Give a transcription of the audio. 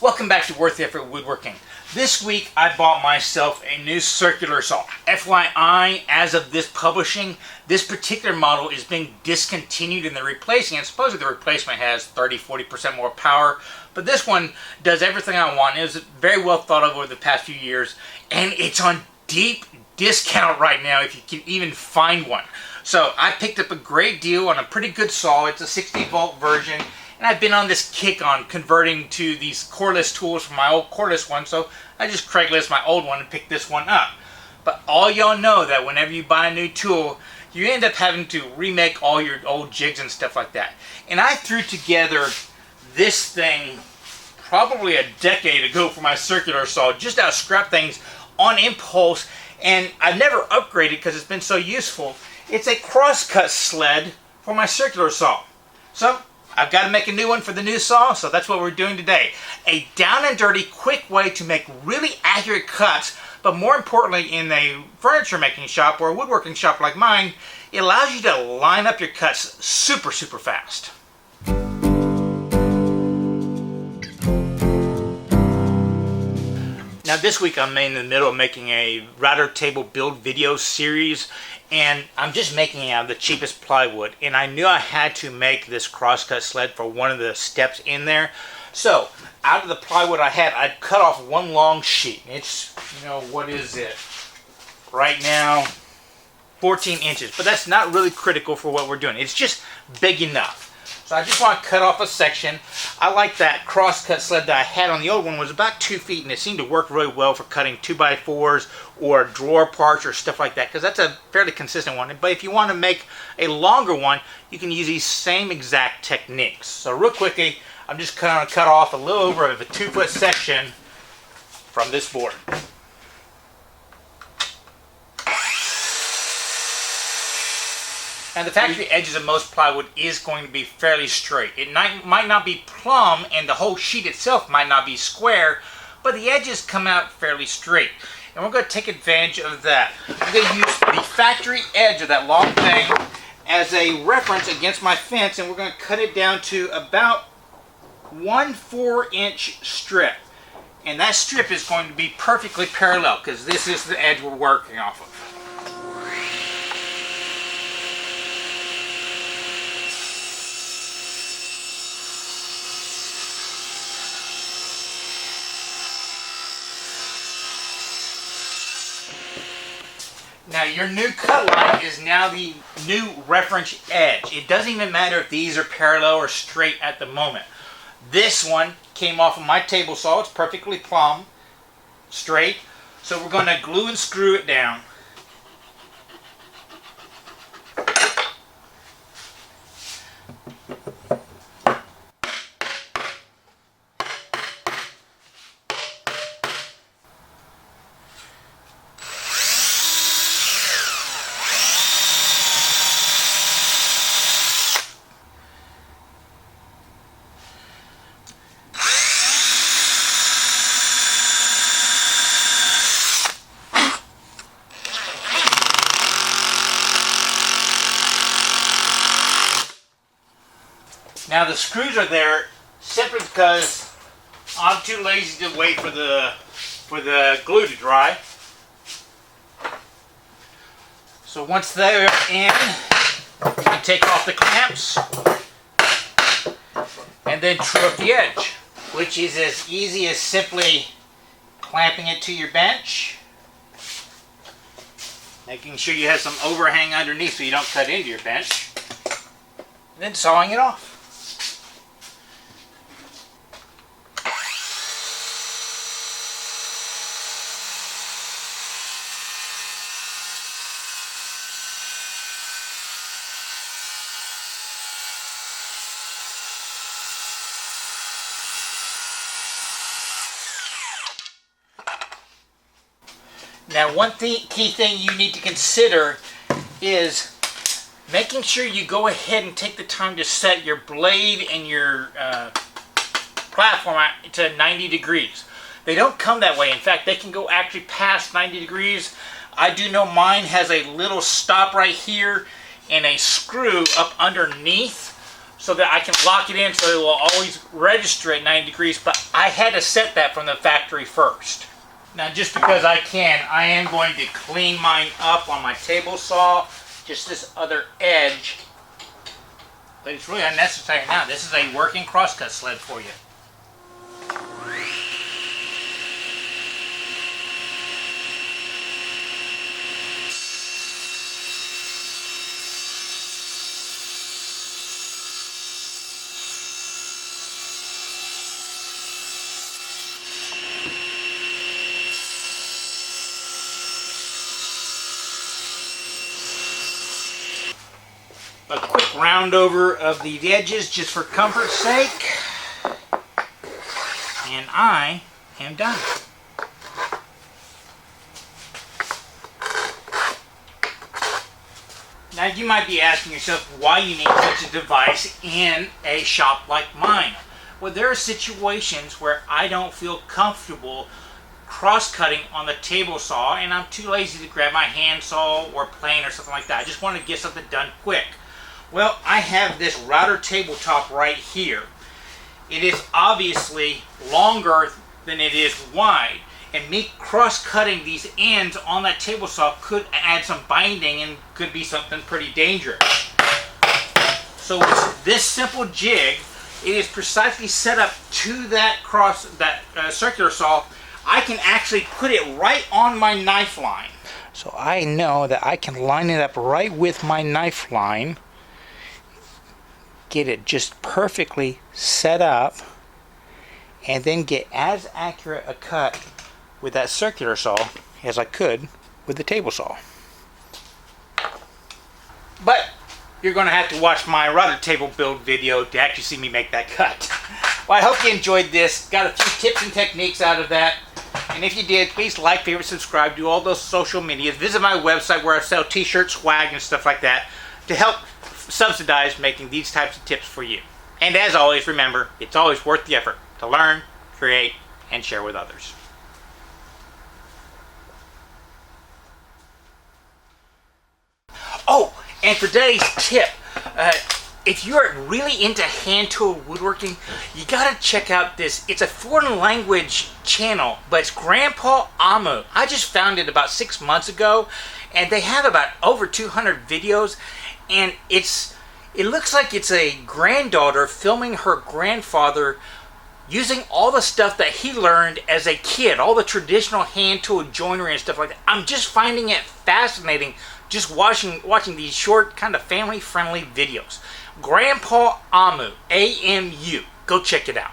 Welcome back to Worth Effort Woodworking. This week I bought myself a new circular saw. FYI, as of this publishing, this particular model is being discontinued and they're replacing it. Supposedly the replacement has 30-40% more power, but this one does everything I want. It was very well thought of over the past few years, and it's on deep discount right now if you can even find one. So I picked up a great deal on a pretty good saw. It's a 60-volt version. And I've been on this kick on converting to these cordless tools from my old cordless one, so I just Craigslist my old one and picked this one up. But all y'all know that whenever you buy a new tool, you end up having to remake all your old jigs and stuff like that. And I threw together this thing probably a decade ago for my circular saw, just out of scrap things on impulse, and I've never upgraded because it's been so useful. It's a Crosscut Sled for my circular saw. So I've got to make a new one for the new saw, so that's what we're doing today. A down and dirty, quick way to make really accurate cuts, but more importantly, in a furniture making shop or a woodworking shop like mine, it allows you to line up your cuts super fast. Now this week I'm in the middle of making a router table build video series, and I'm just making it out of the cheapest plywood, and I knew I had to make this crosscut sled for one of the steps in there. So out of the plywood I had, I'd cut off one long sheet. It's, what is it right now, 14 inches, but that's not really critical for what we're doing. It's just big enough. So I just want to cut off a section. I like that crosscut sled that I had on the old one was about 2 feet, and it seemed to work really well for cutting 2x4s or drawer parts or stuff like that, because that's a fairly consistent one. But if you want to make a longer one, you can use these same exact techniques. So real quickly, I'm just going to cut off a little over of a 2-foot section from this board. Now the factory edges of most plywood is going to be fairly straight. It might not be plumb, and the whole sheet itself might not be square, but the edges come out fairly straight. And we're going to take advantage of that. I'm going to use the factory edge of that long thing as a reference against my fence, and we're going to cut it down to about 1 4-inch strip. And that strip is going to be perfectly parallel, because this is the edge we're working off of. Now your new cut line is now the new reference edge. It doesn't even matter if these are parallel or straight at the moment. This one came off of my table saw. It's perfectly plumb, straight. So we're going to glue and screw it down. Now the screws are there simply because I'm too lazy to wait for the glue to dry. So once they're in, you can take off the clamps and then true up the edge, which is as easy as simply clamping it to your bench, making sure you have some overhang underneath so you don't cut into your bench, and then sawing it off. Now one key thing you need to consider is making sure you go ahead and take the time to set your blade and your platform to 90 degrees. They don't come that way. In fact, they can go actually past 90 degrees. I do know mine has a little stop right here and a screw up underneath so that I can lock it in so it will always register at 90 degrees, but I had to set that from the factory first. Now just because I can, I am going to clean mine up on my table saw, just this other edge, but it's really unnecessary now. This is a working crosscut sled for you. A quick round over of the edges just for comfort's sake, and I am done. Now you might be asking yourself why you need such a device in a shop like mine. Well, there are situations where I don't feel comfortable cross-cutting on the table saw and I'm too lazy to grab my hand saw or plane or something like that. I just want to get something done quick. Well, I have this router tabletop right here. It is obviously longer than it is wide, and me cross-cutting these ends on that table saw could add some binding and could be something pretty dangerous. So with this simple jig, it is precisely set up to that circular saw. I can actually put it right on my knife line. So I know that I can line it up right with my knife line, get it just perfectly set up, and then get as accurate a cut with that circular saw as I could with the table saw. But you're going to have to watch my router table build video to actually see me make that cut. Well, I hope you enjoyed this. Got a few tips and techniques out of that. And if you did, please like, favorite, subscribe, do all those social medias. Visit my website where I sell t-shirts, swag, and stuff like that to help subsidize making these types of tips for you. And as always, remember, it's always worth the effort to learn, create, and share with others. Oh, and for today's tip, if you're really into hand tool woodworking, you gotta check out this. It's a foreign language channel, but it's Grandpa Amu. I just found it about 6 months ago, and they have about over 200 videos, and it looks like it's a granddaughter filming her grandfather using all the stuff that he learned as a kid, all the traditional hand tool joinery and stuff like that. I'm just finding it fascinating just watching these short, kind of family-friendly videos. Grandpa Amu, A-M-U. Go check it out.